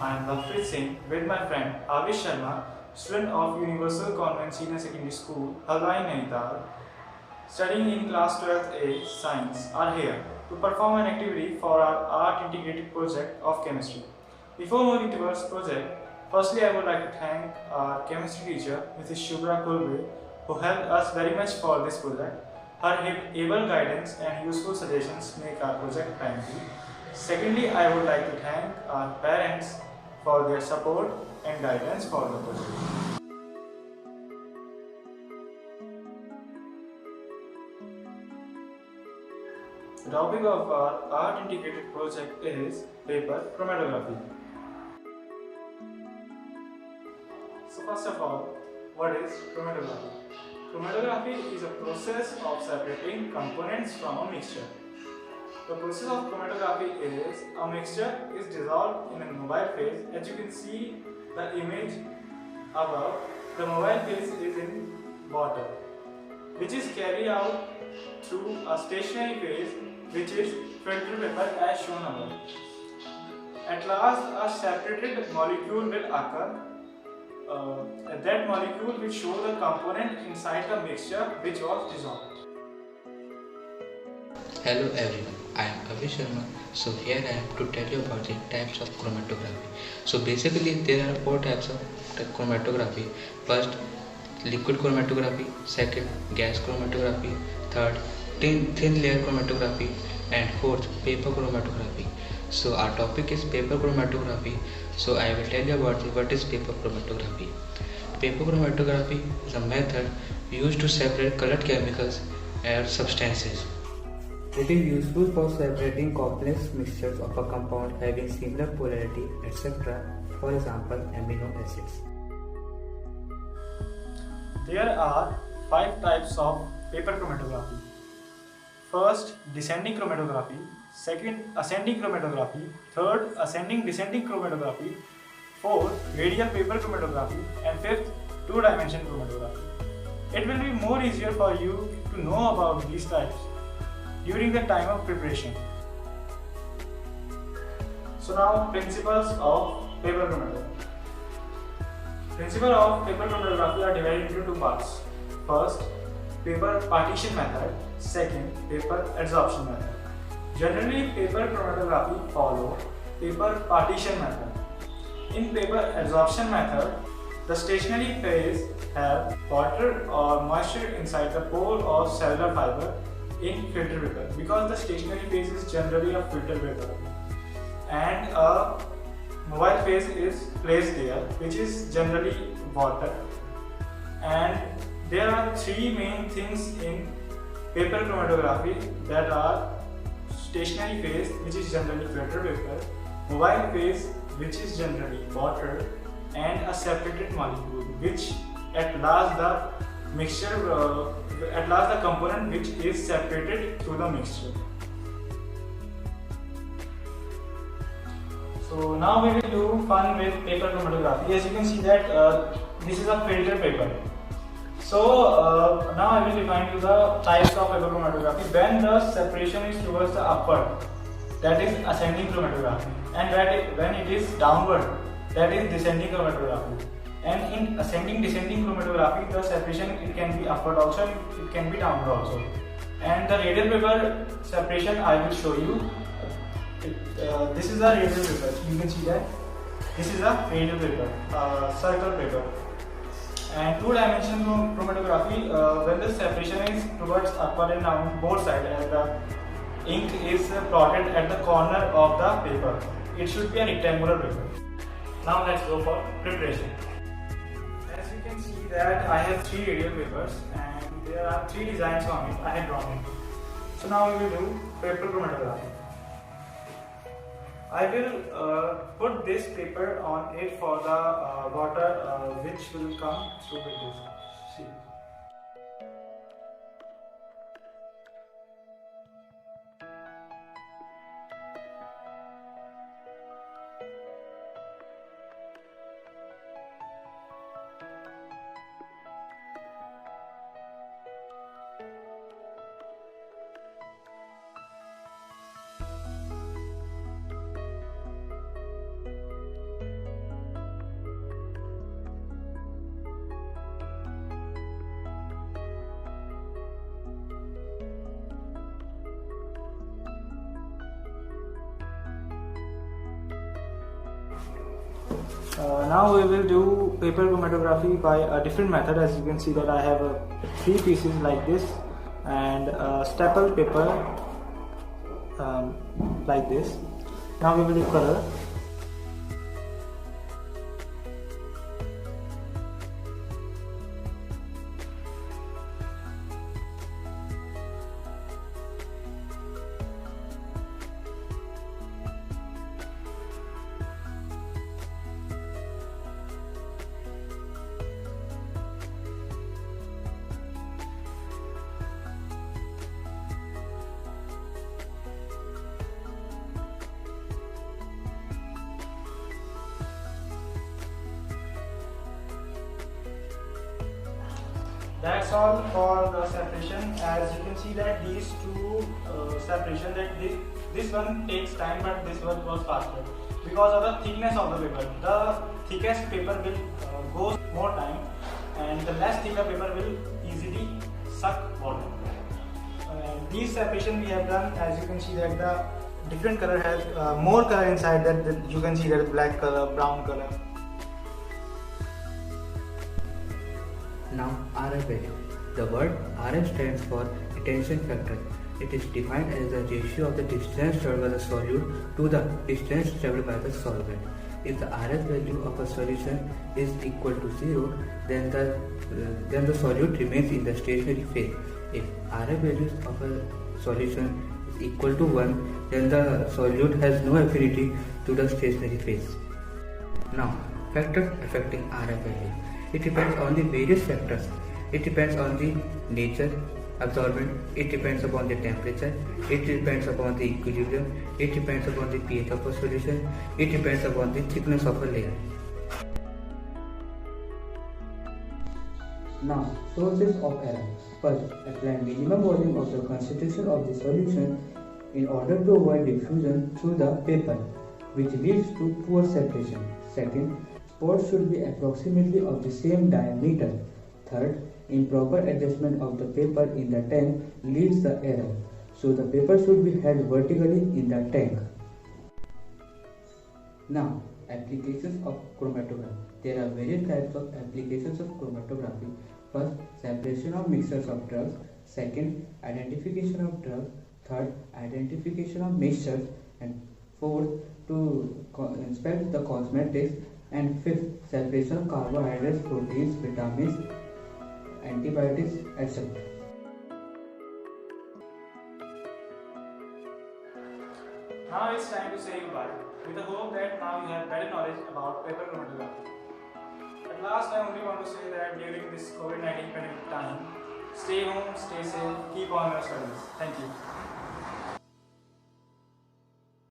I am Lavpreet Singh with my friend Avish Sharma, student of Universal Convent Senior Secondary School, Halwai Nainital, studying in class 12th A Science, are here to perform an activity for our art integrated project of chemistry. Before moving towards project, firstly I would like to thank our chemistry teacher, Mrs. Shubhra Kulbe, who helped us very much for this project. Her able guidance and useful suggestions make our project timely. Secondly, I would like to thank our parents for their support and guidance for the project. The topic of our art integrated project is paper chromatography. So first of all, what is chromatography? Chromatography is a process of separating components from a mixture. The process of chromatography is a mixture is dissolved in a mobile phase. As you can see the image above, the mobile phase is in water, which is carried out through a stationary phase, which is filter paper as shown above. At last, a separated molecule will occur. That molecule will show the component inside the mixture which was dissolved. Hello everyone, I am Avish Sharma. So here I am to tell you about the types of chromatography. So basically there are four types of chromatography. First, liquid chromatography. Second, gas chromatography. Third, thin layer chromatography. And fourth, paper chromatography. So our topic is paper chromatography. So I will tell you about what is paper chromatography. Paper chromatography is a method used to separate colored chemicals and substances. It is useful for separating complex mixtures of a compound having similar polarity, etc. For example, amino acids. There are 5 types of paper chromatography. First, descending chromatography. Second, ascending chromatography. Third, ascending descending chromatography. Fourth, radial paper chromatography. And fifth, two-dimension chromatography. It will be more easier for you to know about these types during the time of preparation. So now, principles of paper chromatography. Principles of paper chromatography are divided into 2 parts. First, paper partition method. Second, paper adsorption method. Generally, paper chromatography follow paper partition method. In paper adsorption method, the stationary phase have water or moisture inside the pore of cellular fiber in filter paper, because the stationary phase is generally a filter paper and a mobile phase is placed there, which is generally water. And there are 3 main things in paper chromatography, that are stationary phase, which is generally filter paper, mobile phase, which is generally water, and a separated molecule, which at last the mixture at last the component which is separated through the mixture. So now we will do fun with paper chromatography. As you can see that this is a filter paper. So now I will define you the types of paper chromatography. When the separation is towards the upward, that is ascending chromatography, and when it is downward, that is descending chromatography. And in ascending descending chromatography, the separation, it can be upward also, it can be downward also. And the radial paper separation I will show you. This is a radial paper. You can see that this is a radial paper, circle paper. And two-dimensional chromatography, when the separation is towards upward and down both sides, as the ink is plotted at the corner of the paper. It should be a rectangular paper. Now let's go for preparation. As you can see that I have 3 radial papers and there are 3 designs on it. I have drawn it. So now we will do paper chromatography. I will put this paper on it for the water which will come through with this. See. Now we will do paper chromatography by a different method. As you can see that I have three pieces like this and staple paper like this. Now we will do color. That's all for the separation. As you can see that these two separation, that this one takes time but this one goes faster because of the thickness of the paper. The thickest paper will go more time and the less thicker paper will easily suck water. These separation we have done, as you can see that the different color has more color inside that you can see that black color, brown color. Now RF value. The word RF stands for retention factor. It is defined as the ratio of the distance traveled by the solute to the distance traveled by the solvent. If the RF value of a solution is equal to 0, then the solute remains in the stationary phase. If RF values of a solution is equal to 1, then the solute has no affinity to the stationary phase. Now, factors affecting RF value. It depends on the various factors. It depends on the nature, absorbent, it depends upon the temperature, it depends upon the equilibrium, it depends upon the pH of a solution, it depends upon the thickness of a layer. Now, sources of error. First, apply minimum volume of the concentration of the solution in order to avoid diffusion through the paper, which leads to poor separation. Second, spots should be approximately of the same diameter. Third, improper adjustment of the paper in the tank leads the error, so the paper should be held vertically in the tank. Now, applications of chromatography. There are various types of applications of chromatography. First, separation of mixtures of drugs. Second, identification of drugs. Third, identification of mixtures. And fourth, to inspect the cosmetics. And fifth, separation of carbohydrates, proteins, vitamins, antibiotics, etc. Now it's time to say goodbye, with the hope that now you have better knowledge about paper chromatography. At last, I only want to say that during this COVID-19 pandemic time, stay home, stay safe, keep on your studies. Thank you.